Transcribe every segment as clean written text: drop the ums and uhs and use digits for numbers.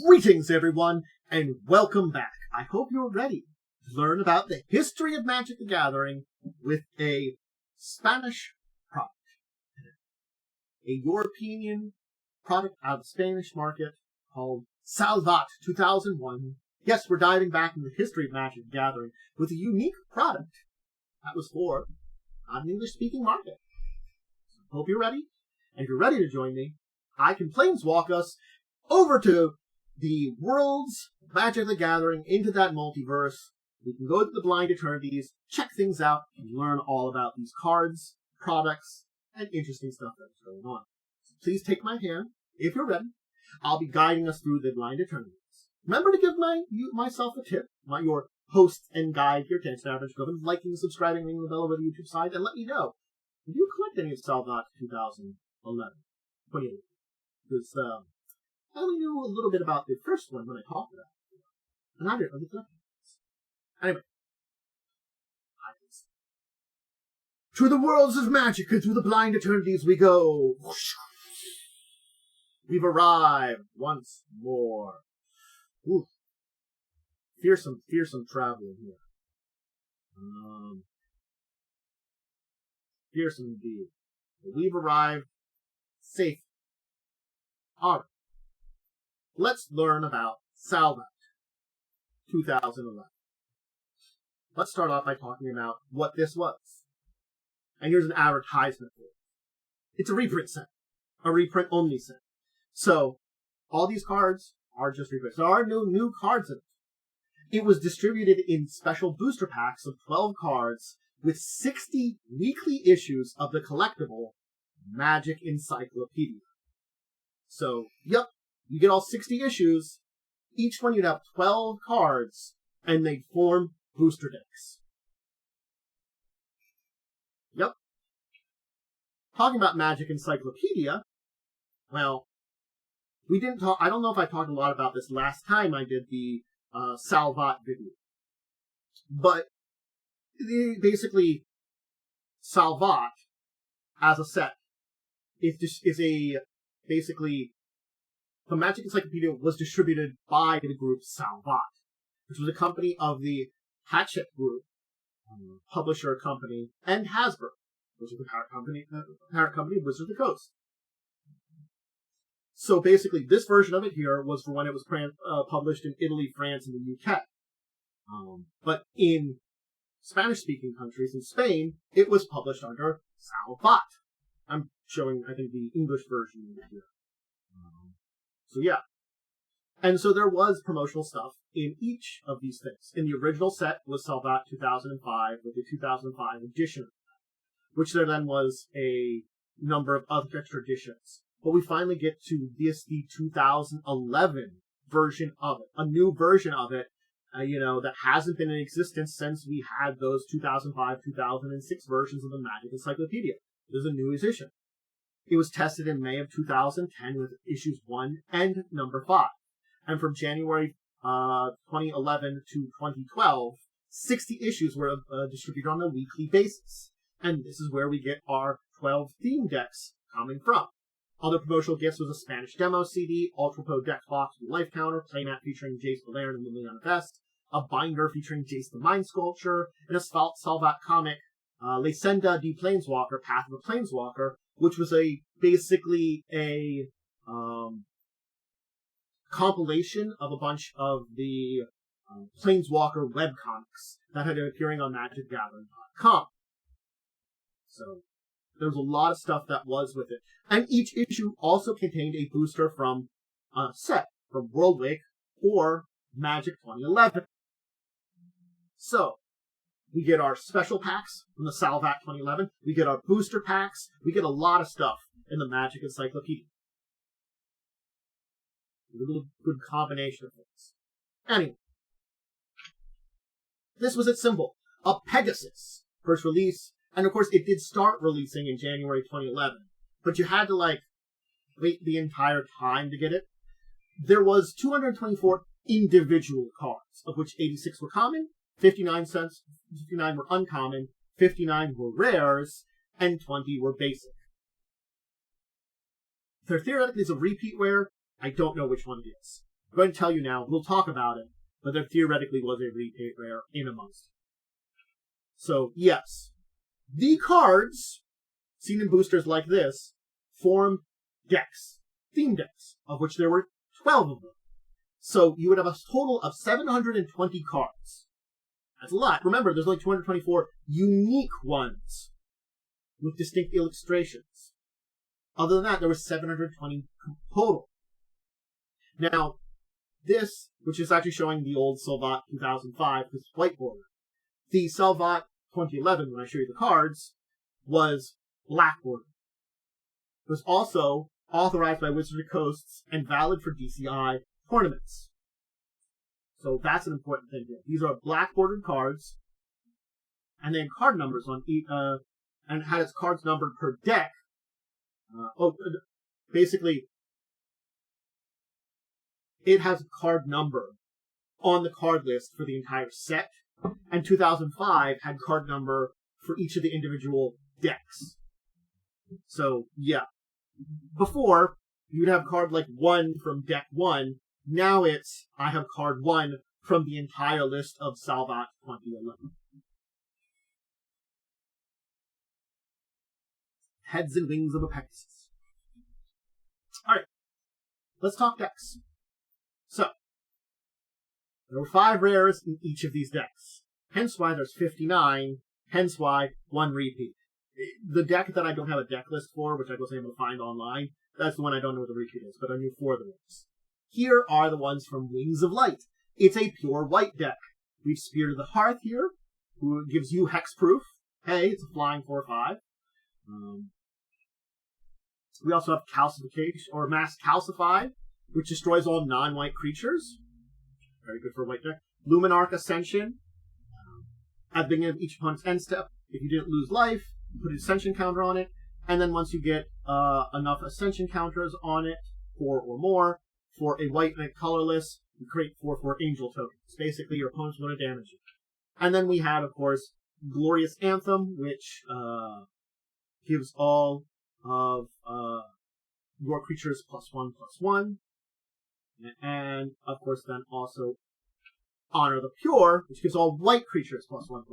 Greetings, everyone, and welcome back. I hope you're ready to learn about the history of Magic the Gathering with a Spanish product. A European product out of the Spanish market called Salvat 2001. Yes, we're diving back into the history of Magic the Gathering with a unique product that was for an English-speaking market. So hope you're ready, and if you're ready to join me, I can planeswalk us over to the world's Magic the Gathering, into that multiverse. We can go to the Blind Eternities, check things out, and learn all about these cards, products, and interesting stuff that's going on. So please take my hand, if you're ready. I'll be guiding us through the Blind Eternities. Remember to give myself a tip, your host and guide here to Instant Average Dracovin, liking, subscribing, ringing the bell over the YouTube side, and let me know if you collect any of Salvat 2011. Because I only knew a little bit about the first one when I talked about it. And I didn't really collect it. Anyway. To the worlds of magic and through the blind eternities we go. We've arrived once more. Ooh. Fearsome traveling here. Fearsome indeed. But we've arrived safe. Alright. Let's learn about Salvat 2011. Let's start off by talking about what this was. And here's an advertisement for it. It's a reprint set. A reprint only set. So, all these cards are just reprints. There are no new cards in it. It was distributed in special booster packs of 12 cards with 60 weekly issues of the collectible Magic Encyclopedia. So, yep. You get all 60 issues, each one you'd have 12 cards, and they'd form booster decks. Yep. Talking about Magic Encyclopedia, well, we didn't talk, I don't know if I talked a lot about this last time I did the Salvat video. But, basically, Salvat, as a set, the Magic Encyclopedia was distributed by the group Salvat, which was a company of the Hachette Group, publisher company, and Hasbro, which is the parent company of Wizards of the Coast. So basically, this version of it here was for when it was published in Italy, France, and the UK. But in Spanish-speaking countries, in Spain, it was published under Salvat. I'm showing, I think, the English version here. So yeah. And so there was promotional stuff in each of these things. In the original set was Salvat 2005 with the 2005 edition, which there then was a number of other extra editions. But we finally get to the 2011 version of it. A new version of it, that hasn't been in existence since we had those 2005, 2006 versions of the Magic Encyclopedia. There's a new edition. It was tested in May of 2010 with issues 1 and number 5. And from January 2011 to 2012, 60 issues were distributed on a weekly basis. And this is where we get our 12 theme decks coming from. Other promotional gifts was a Spanish demo CD, Ultra Pro deck box with life counter, playmat featuring Jace Valerian and Liliana Vest, a binder featuring Jace the Mind Sculpture, and a Salvat comic, Leyenda de Planeswalker, Path of the Planeswalker, which was basically a compilation of a bunch of the Planeswalker webcomics that had been appearing on MagicGathering.com. So there's a lot of stuff that was with it. And each issue also contained a booster from a set from Worldwake or Magic 2011. So we get our special packs from the Salvat 2011. We get our booster packs. We get a lot of stuff in the Magic Encyclopedia. A little good combination of things. Anyway. This was its symbol. A Pegasus. First release. And of course, it did start releasing in January 2011. But you had to, wait the entire time to get it. There was 224 individual cards, of which 86 were common, 59 were uncommon, 59 were rares, and 20 were basic. There theoretically is a repeat rare. I don't know which one it is. I'm going to tell you now, we'll talk about it, but there theoretically was a repeat rare in amongst it. So, yes, the cards, seen in boosters like this, form decks, theme decks, of which there were 12 of them. So you would have a total of 720 cards. That's a lot. Remember, there's only 224 unique ones with distinct illustrations. Other than that, there were 720 total. Now, this, which is actually showing the old Salvat 2005, this white border. The Salvat 2011, when I show you the cards, was black border. It was also authorized by Wizards of the Coast and valid for DCI tournaments. So that's an important thing here. These are black bordered cards, and they had card numbers on each, and it had its cards numbered per deck. Basically, it has a card number on the card list for the entire set, and 2005 had card number for each of the individual decks. So, yeah. Before, you'd have card like 1 from deck 1. Now it's, I have card 1 from the entire list of Salvat 2011. Heads and wings of a Pegasus. Alright, let's talk decks. So, there were 5 rares in each of these decks. Hence why there's 59, hence why 1 repeat. The deck that I don't have a deck list for, which I wasn't able to find online, that's the one I don't know what the repeat is, but I knew 4 of the rares. Here are the ones from Wings of Light. It's a pure white deck. We've Spirit of the Hearth here, who gives you hexproof. Hey, it's a flying 4/5. We also have Calcification, or Mass Calcify, which destroys all non-white creatures. Very good for a white deck. Luminarch Ascension. At the beginning of each opponent's end step, if you didn't lose life, you put an Ascension counter on it, and then once you get enough Ascension counters on it, 4 or more, for a white and colorless, you create 4/4 angel tokens. Basically, your opponent's going to damage you. And then we have, of course, Glorious Anthem, which gives all of your creatures +1/+1. And, of course, then also Honor the Pure, which gives all white creatures +1/+1.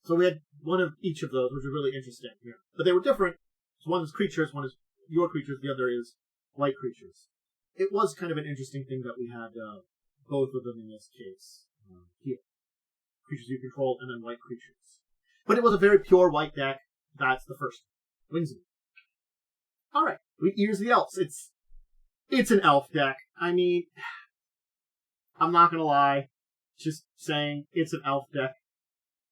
So we had one of each of those, which was really interesting here. But they were different. So one is creatures, one is your creatures, the other is white creatures. It was kind of an interesting thing that we had both of them in this case here. Creatures you control and then white creatures. But it was a very pure white deck. That's the first one. Wings of It. Alright, Ears of the Elves. It's an elf deck. I mean, I'm not gonna lie. Just saying it's an elf deck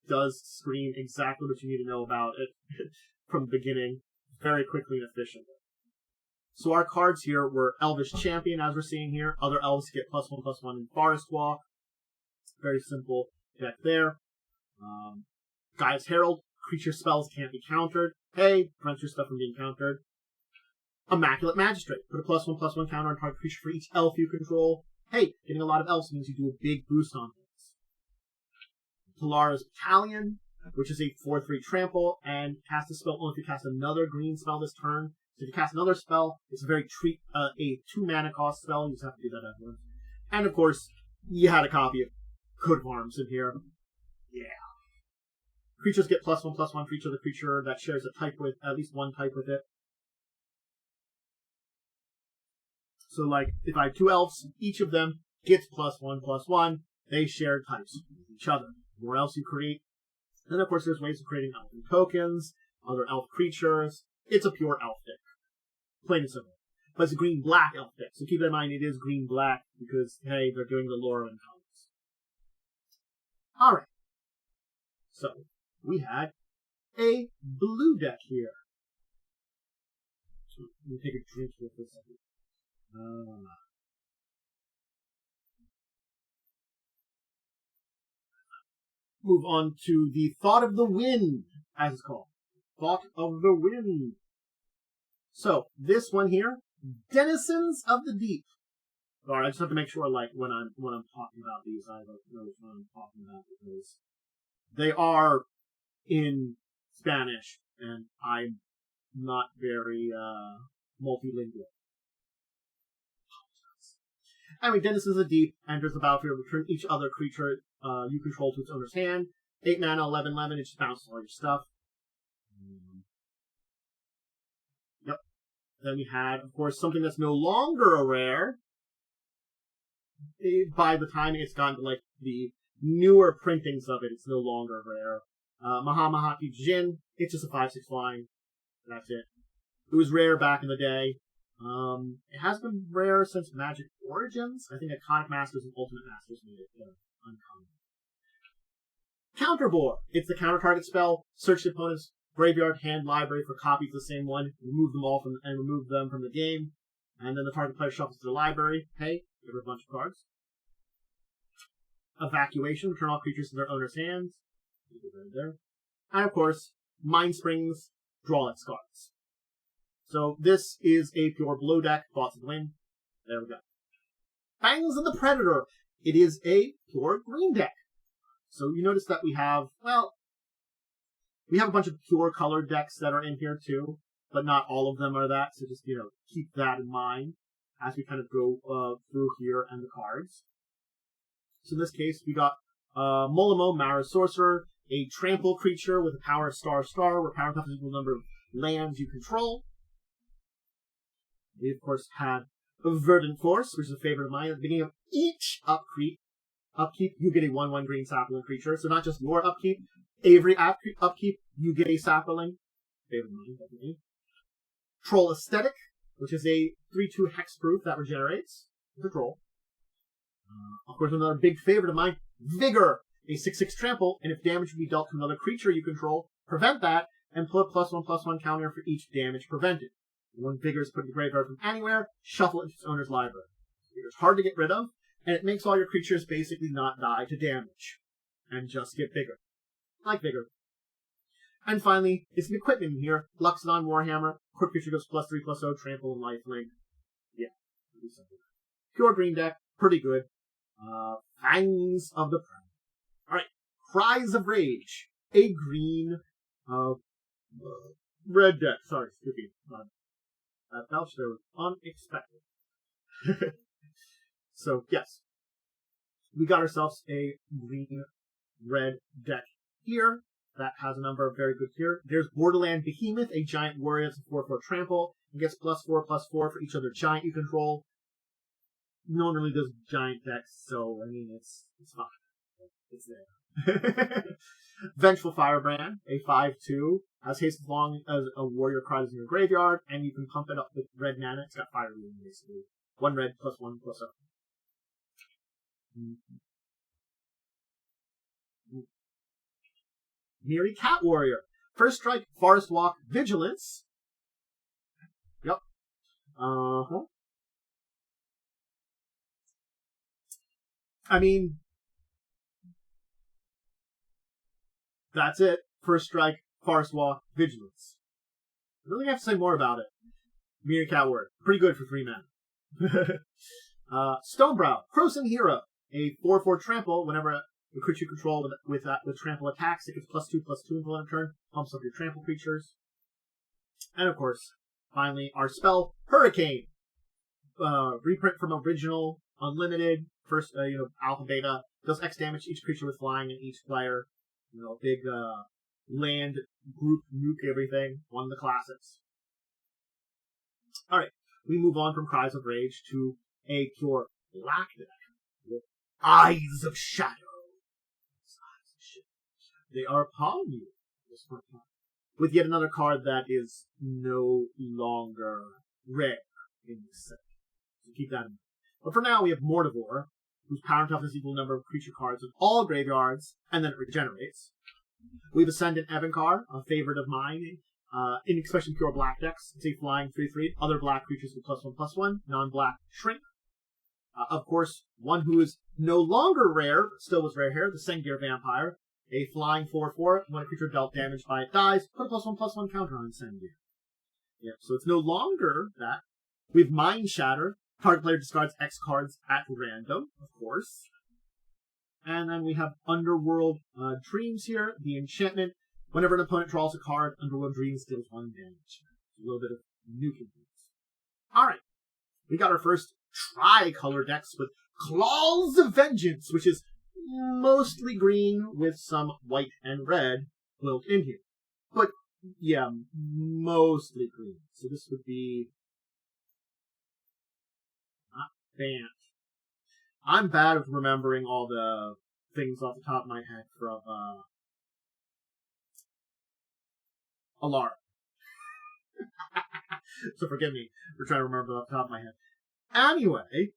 does scream exactly what you need to know about it from the beginning, very quickly and efficiently. So our cards here were Elvish Champion, as we're seeing here. Other elves get +1/+1 in Forest Walk. Very simple deck there. Gaia's Herald. Creature spells can't be countered. Hey, prevents your stuff from being countered. Immaculate Magistrate. Put a +1/+1 counter on target creature for each elf you control. Hey, getting a lot of elves means you do a big boost on things. Talara's Battalion, which is a 4/3 trample, and cast a spell only if you cast another green spell this turn. So if you cast another spell, it's a very a 2 mana cost spell. You just have to do that afterwards. And of course, you had a copy of Coat of Arms in here. Yeah. Creatures get +1/+1 for each other creature that shares a type with at least one type with it. So, like, if I have 2 elves, each of them gets +1/+1. They share types with each other. The more elves you create. Then, of course, there's ways of creating elven tokens, other elf creatures. It's a pure elf deck. Plain and simple. But it's a green-black elf deck. So keep in mind it is green-black because, hey, they're doing the Olirant colors. Alright. So, we had a blue deck here. So, let me take a drink here for a second. Move on to the Thought of the Wind, as it's called. Thought of the Wind. So, this one here, Denizens of the Deep. Alright, I just have to make sure, like, when I'm talking about these, I don't know which one I'm talking about, because they are in Spanish, and I'm not very multilingual. Anyway, Denizens of the Deep enters the battlefield, return each other creature you control to its owner's hand. 8 mana, 11/11, it just bounces all your stuff. Yep. Then we had, of course, something that's no longer a rare. By the time it's gotten to, like, the newer printings of it, it's no longer rare. Mahamahati Jin, it's just a 5/6 flying. That's it. It was rare back in the day. It has been rare since Magic Origins. I think Iconic Masters and Ultimate Masters made it uncommon. Counterbore. It's the counter target spell. Search the opponent's graveyard, hand, library for copies of the same one. Remove them from the game. And then the target player shuffles to the library. Hey, give her a bunch of cards. Evacuation. Return all creatures to their owner's hands. Right there. And of course, Mind Springs. Draw its cards. So this is a pure blue deck. Thoughts of the win. There we go. Fangs of the Predator. It is a pure green deck. So you notice that we have a bunch of pure colored decks that are in here too, but not all of them are that. So just, keep that in mind as we kind of go through here and the cards. So in this case, we got Molimo, Mara Sorcerer, a trample creature with a power star, where power and toughness is equal to the number of lands you control. We, of course, had Verdant Force, which is a favorite of mine. At the beginning of each upkeep, you get a 1/1 green sapling creature. So not just your upkeep, every upkeep, you get a sapling. Favorite of mine, definitely. Troll Aesthetic, which is a 3/2 hexproof that regenerates. It's a troll. Of course, another big favorite of mine, Vigor, a 6/6 trample, and if damage would be dealt to another creature you control, prevent that, and put a +1/+1 counter for each damage prevented. When Vigor is put in the graveyard from anywhere, shuffle it into its owner's library. Vigor's hard to get rid of, and it makes all your creatures basically not die to damage, and just get bigger. Like Vigor. And finally, it's an equipment in here. Luxodon Warhammer, quick creature goes +3/+0, trample and lifelink. Yeah, pure green deck, pretty good. Fangs of the Predator. Alright, Cries of Rage, a green, red deck. Sorry, skippy. That belch there was unexpected. So, yes. We got ourselves a green-red deck here that has a number of very good here. There's Borderland Behemoth, a giant warrior that's a 4/4 trample, and gets +4/+4 for each other giant you control. No one really does giant decks, so, it's fine. It's there. Vengeful Firebrand, a 5/2, has haste as long as a warrior cries in your graveyard, and you can pump it up with red mana. It's got fire rune, basically. 1 red, +1/+0. Miri Cat Warrior. First strike, Forest Walk, Vigilance. Yep. That's it. First strike, Forest Walk, Vigilance. I don't think I have to say more about it. Miri Cat Warrior. Pretty good for 3 mana. Stonebrow, Croson Hero. A 4/4 trample. Whenever the creature you control with trample attacks, it gets +2/+2 until end of turn. Pumps up your trample creatures. And of course, finally, our spell, Hurricane. Reprint from original, unlimited, first, alpha beta. Does X damage to each creature with flying and each player. Big land group nuke everything. One of the classics. Alright, we move on from Cries of Rage to a pure black deck with Eyes of Shadow. They are upon you. With yet another card that is no longer rare in this set. So keep that in mind. But for now, we have Mortivore, whose power and toughness equal number of creature cards in all graveyards, and then it regenerates. We have Ascendant Evankar, a favorite of mine, in especially pure black decks. It's a flying 3/3, other black creatures with +1/+1, non-black shrink. Of course, one who is no longer rare, but still was rare here, the Sengir Vampire, a flying 4/4. When a creature dealt damage by it dies, put a +1/+1 counter on Sengir. Yep, so it's no longer that. We have Mind Shatter. Target player discards X cards at random, of course. And then we have Underworld Dreams here, the enchantment. Whenever an opponent draws a card, Underworld Dreams deals 1 damage. A little bit of nuking things. Alright, we got our first tricolor decks with Claws of Vengeance, which is mostly green with some white and red built in here. But, yeah, mostly green. So this would be not bad. I'm bad at remembering all the things off the top of my head from Olirant. So forgive me for trying to remember off the top of my head. Anyway,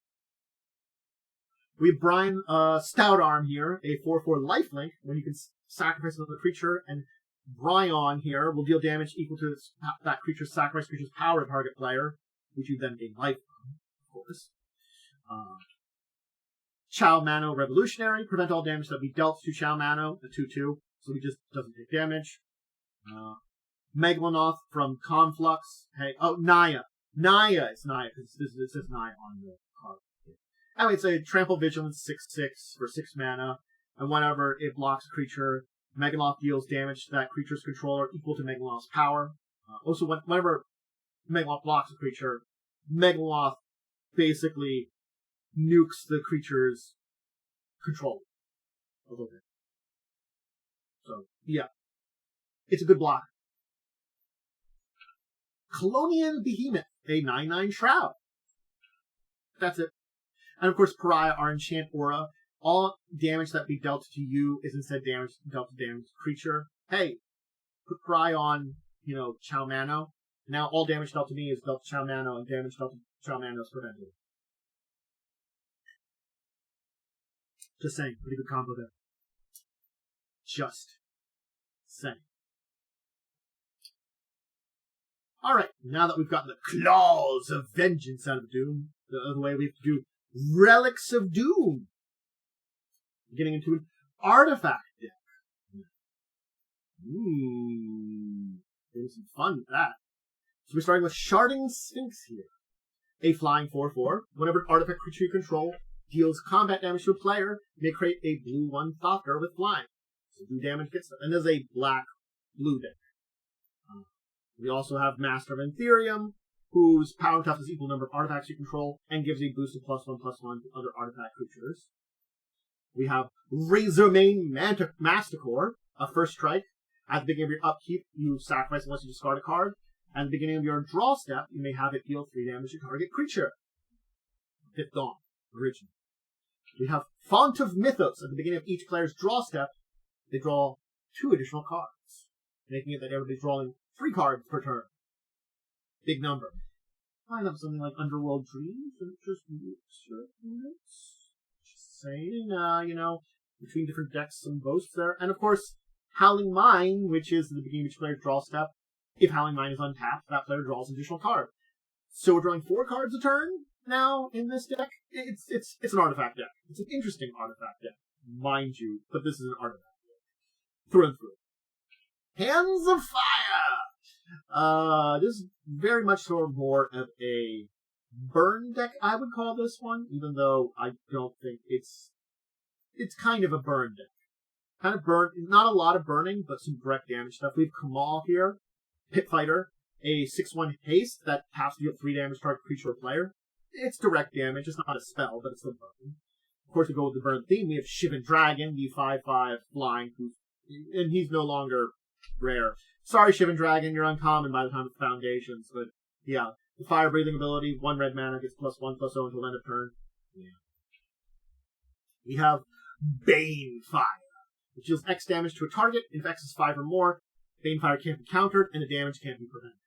we have Brian Stout Arm here, a 4/4 lifelink, when you can sacrifice another creature, and Bryon here will deal damage equal to that creature's sacrifice creature's power to target player, which you then gain life from, of course. Chow Mano Revolutionary, prevent all damage that be dealt to Chow Mano, a 2/2, so he just doesn't take damage. Megalanoth from Conflux. Hey, Naya. It's Naya, because it says Naya on the card. Anyway, it's a Trample Vigilance 6/6 for 6 mana, and whenever it blocks a creature, Megalanoth deals damage to that creature's controller equal to Megalanoth's power. Also, whenever Megalanoth blocks a creature, Megalanoth basically nukes the creature's control a little bit. So, yeah. It's a good block. Colonian Behemoth, a 9/9 Shroud. That's it. And of course, Pariah, our enchant aura. All damage that be dealt to you is instead damage dealt to damaged creature. Hey, put Pariah on, Chow Mano. Now all damage dealt to me is dealt to Chow Mano, and damage dealt to Chow Mano is prevented. Just saying, pretty good combo there. Just saying. Alright, now that we've got the Claws of Vengeance out of Doom, the way we have to do Relics of Doom. Getting into an artifact deck. Doing some fun with that. So we're starting with Sharding Sphinx here. A flying 4/4. Whenever an artifact creature you control deals combat damage to a player, you may create a blue 1 Thopter with flying. So do damage gets them. And there's a black-blue deck. We also have Master of Ethereum, whose power and toughness is equal number of artifacts you control, and gives a boost of +1/+1 to other artifact creatures. We have Razormane Masticore, a first strike. At the beginning of your upkeep, you sacrifice unless you discard a card. At the beginning of your draw step, you may have it deal 3 damage to target creature. Fifth Dawn, original. We have Font of Mythos. At the beginning of each player's draw step, they draw 2 additional cards, making it that everybody's drawing 3 cards per turn. Big number. I have something like Underworld Dreams, and just units. Just saying, between different decks, some boasts there. And of course, Howling Mine, which is the beginning of each player's draw step. If Howling Mine is untapped, that player draws an additional card. So we're drawing 4 cards a turn now in this deck. It's an artifact deck. It's an interesting artifact deck, mind you, but this is an artifact deck. Through and through. Hands of Fire! This is very much sort of more of a burn deck, I would call this one, even though I don't think it's kind of a burn deck. Kind of burn, not a lot of burning, but some direct damage stuff. We have Kamal here, Pit Fighter, a 6/1 haste that has to deal 3 damage to target creature or player. It's direct damage, it's not a spell, but it's still burning. Of course, to go with the burn theme, we have Shivan Dragon, the 5/5 flying, and he's no longer rare. Sorry, Shivan Dragon, you're uncommon by the time of Foundations, but yeah, the fire breathing ability, 1 red mana gets +1/+0 until end of turn. Yeah. We have Bane Fire, which deals X damage to a target. If X is 5 or more, Bane Fire can't be countered, and the damage can't be prevented.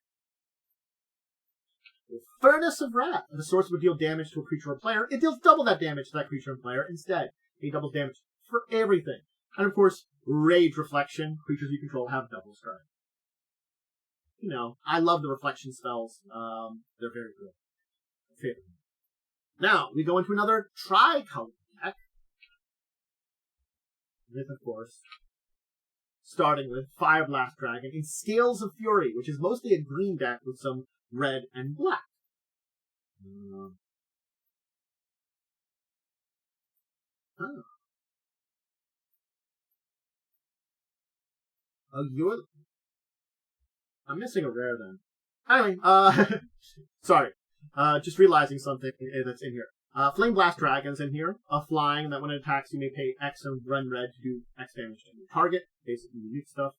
The Furnace of Wrath, the source would deal damage to a creature or player. It deals double that damage to that creature and player instead. It doubles damage for everything. And of course, Rage Reflection, creatures you control have double strike. I love the reflection spells. They're very good. Favorite. Now, we go into another tricolor deck. With, of course, starting with Fire Blast Dragon in Scales of Fury, which is mostly a green deck with some red and black. Oh, I'm missing a rare then. Anyway, sorry. just realizing something that's in here. Flame Blast Dragon's in here. A flying that when it attacks you may pay X and run red to do X damage to your target. Basically unique stuff.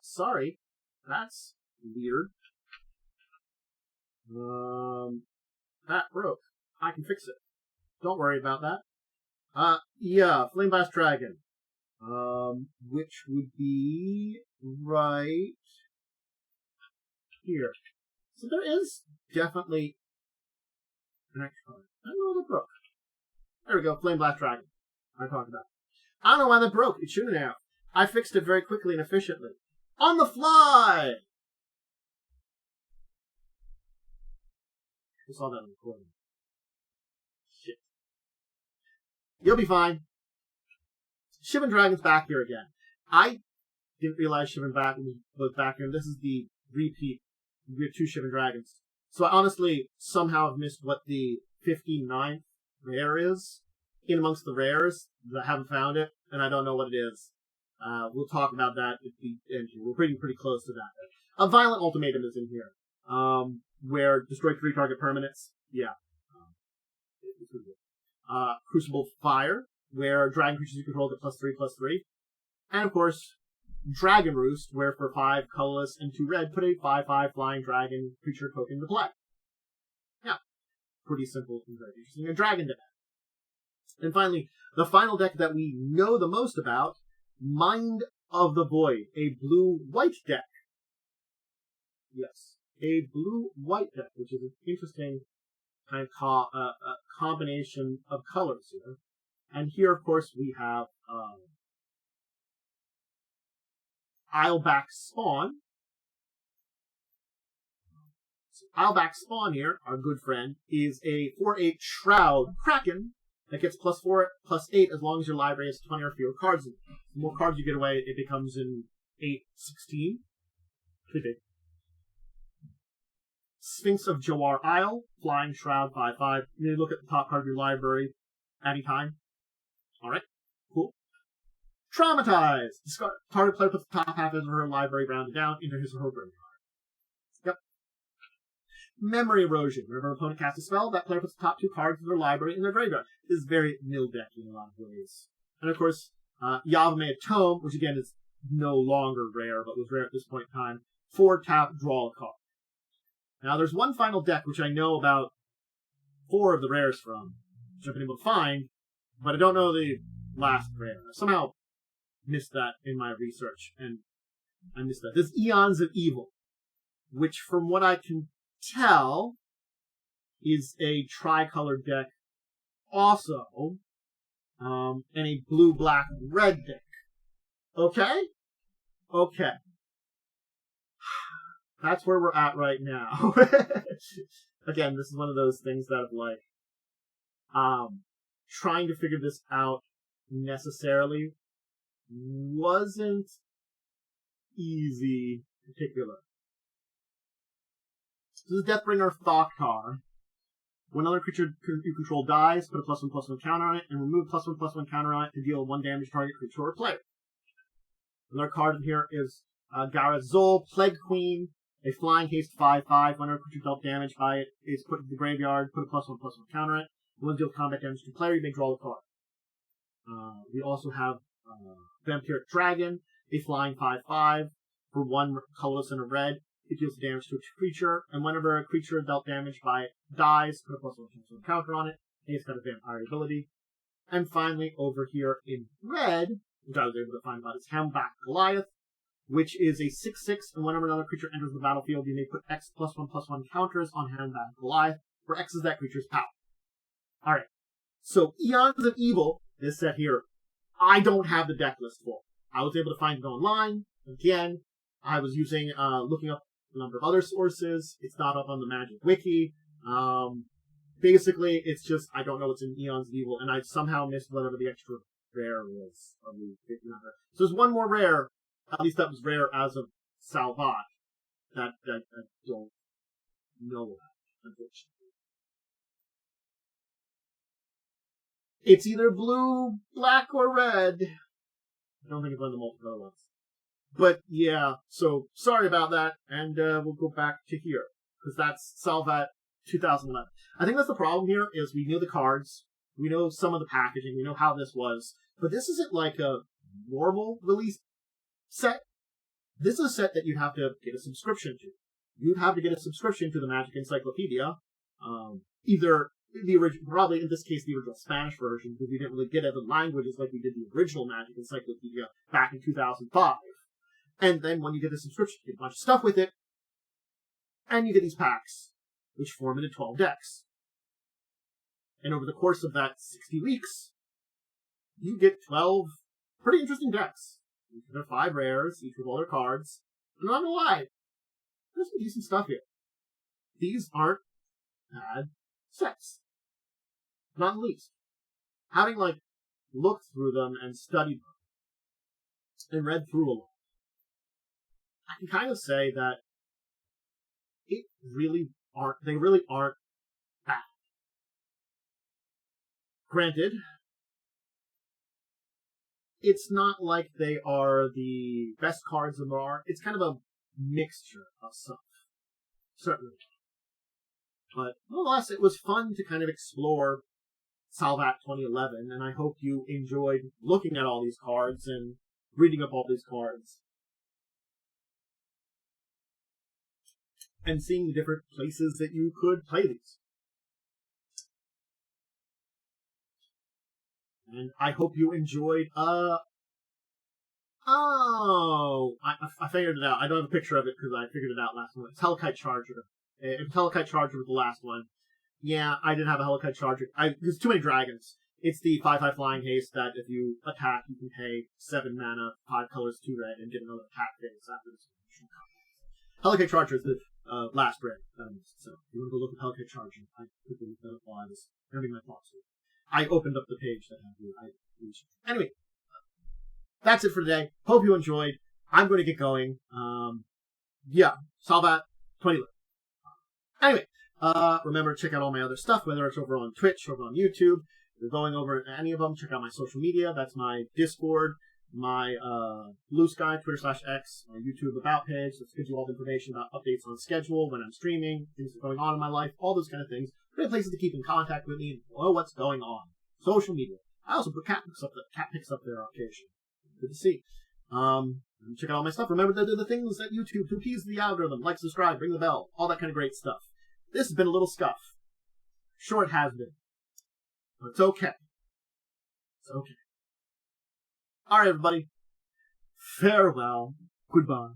Sorry. That's weird. That broke. I can fix it. Don't worry about that. Yeah, Flame Blast Dragon. Which would be right here. So there is definitely an extra card. I don't know that broke. There we go, Flame Blast Dragon. I talked about. I don't know why that broke. It shouldn't have. I fixed it very quickly and efficiently. On the fly! I saw that on the recording. Shit. You'll be fine. Shivan Dragon's back here again. I didn't realize Shivan was back here. This is the repeat. We have 2 Shivan Dragons. So I honestly somehow have missed what the 59th rare is in amongst the rares. I haven't found it, and I don't know what it is. We'll talk about that at the end here. We're pretty close to that. A Violent Ultimatum is in here, where destroy 3 target permanents. Yeah. Crucible Fire, where dragon creatures you control get +3/+3. And of course, Dragon Roost, where for 5 colorless and 2 red, put a 5/5 flying dragon creature token to play. Yeah. Pretty simple and very interesting. A dragon deck. And finally, the final deck that we know the most about, Mind of the Void, a blue-white deck. Yes, a blue-white deck, which is an interesting kind of combination of colors here. And here, of course, we have Isleback Spawn. So Isleback Spawn here, our good friend, is a 4/8 Shroud Kraken that gets +4/+8 as long as your library has 20 or fewer cards in it. The more cards you get away, it becomes an 8/16. Pretty big. Sphinx of Jawar Isle, Flying Shroud 5/5. You may look at the top card of your library any time. Alright, cool. Traumatize! Target player puts the top half of her library rounded down into his or her graveyard. Yep. Memory Erosion. Whenever an opponent casts a spell, that player puts the top 2 cards of their library in their graveyard. This is very nil decky in a lot of ways. And of course, Yavimaya Tome, which again is no longer rare, but was rare at this point in time. 4 tap, draw a card. Now there's one final deck which I know about 4 of the rares from, which I've been able to find, but I don't know the last rare. I somehow missed that in my research, and I missed that. This is Eons of Evil, which from what I can tell is a tricolor deck also, and a blue-black-red deck. Okay? Okay. That's where we're at right now. Again, this is one of those things that like, trying to figure this out necessarily wasn't easy, particular. This is Deathbringer Thoktar. When another creature you control dies, put a +1/+1 counter on it, and remove +1/+1 counter on it to deal 1 damage to target creature or player. Another card in here is Gareth Zol, Plague Queen, a flying haste 5/5. Whenever a creature dealt damage by it is put into the graveyard, put a +1/+1 counter on it. When deal combat damage to player, you may draw a card. We also have Vampiric Dragon, a flying 5/5 for 1 colorless and a red. It deals damage to a creature, and whenever a creature dealt damage by it dies, put a +1/+1 counter on it. And it's got a vampire ability. And finally, over here in red, which I was able to find about, is Helmback Goliath, which is a 6/6, and whenever another creature enters the battlefield, you may put X +1/+1 counters on Helmback Goliath, where X is that creature's power. Alright, so Eons of Evil, this set here, I don't have the deck list for. I was able to find it online. Again, I was using, looking up a number of other sources. It's not up on the Magic Wiki. Basically, it's just, I don't know what's in Eons of Evil, and I somehow missed whatever the extra rare was. So there's one more rare, at least that was rare as of Salvat, that I don't know about, unfortunately. It's either blue, black, or red. I don't think it's one of the multiplayer ones. But yeah, so sorry about that, and we'll go back to here, because that's Salvat 2011. I think that's the problem here, is we know the cards, we know some of the packaging, we know how this was, but this isn't like a normal release set. This is a set that you have to get a subscription to. You'd have to get a subscription to the Magic Encyclopedia, either the original, probably in this case the original Spanish version, because we didn't really get other languages like we did the original Magic Encyclopedia back in 2005. And then when you get the subscription, you get a bunch of stuff with it, and you get these packs, which form into 12 decks. And over the course of that 60 weeks, you get 12 pretty interesting decks. There are 5 rares, each with all their cards. And I'm not gonna lie, there's some decent stuff here. These aren't bad sets. Not in the least. Having, looked through them and studied them, and read through a lot, I can kind of say that they really aren't bad. Granted, it's not like they are the best cards there are. It's kind of a mixture of stuff. Certainly. But nonetheless, it was fun to kind of explore Salvat 2011, and I hope you enjoyed looking at all these cards and reading up all these cards. And seeing the different places that you could play these. And I hope you enjoyed, I figured it out. I don't have a picture of it because I figured it out last one. It's Helicite Charger. It's Helicite Charger with the last one. Yeah, I didn't have a Helicite Charger. There's too many dragons. It's the 5/5 flying haste that if you attack, you can pay 7 mana, 5 colors, 2 red, and get another attack phase after this. Helicite Charger is the last red. So if you want to go look at Helicite Charger, I quickly looked that up while I was having my thoughts. I opened up the page that had you. Anyway, that's it for today. Hope you enjoyed. I'm going to get going. Salvat 20. Anyway, remember to check out all my other stuff, whether it's over on Twitch, over on YouTube. If you're going over to any of them, check out my social media. That's my Discord, my Blue Sky, Twitter/X, my YouTube About page. This gives you all the information about updates on schedule, when I'm streaming, things that are going on in my life, all those kind of things. Great places to keep in contact with me and know what's going on. Social media. I also put cat picks up there on occasion. Good to see. Check out all my stuff. Remember to do the things that YouTube to appease the algorithm. Like, subscribe, ring the bell, all that kind of great stuff. This has been a little scuff. Sure, it has been. But it's okay. It's okay. Alright, everybody. Farewell. Goodbye.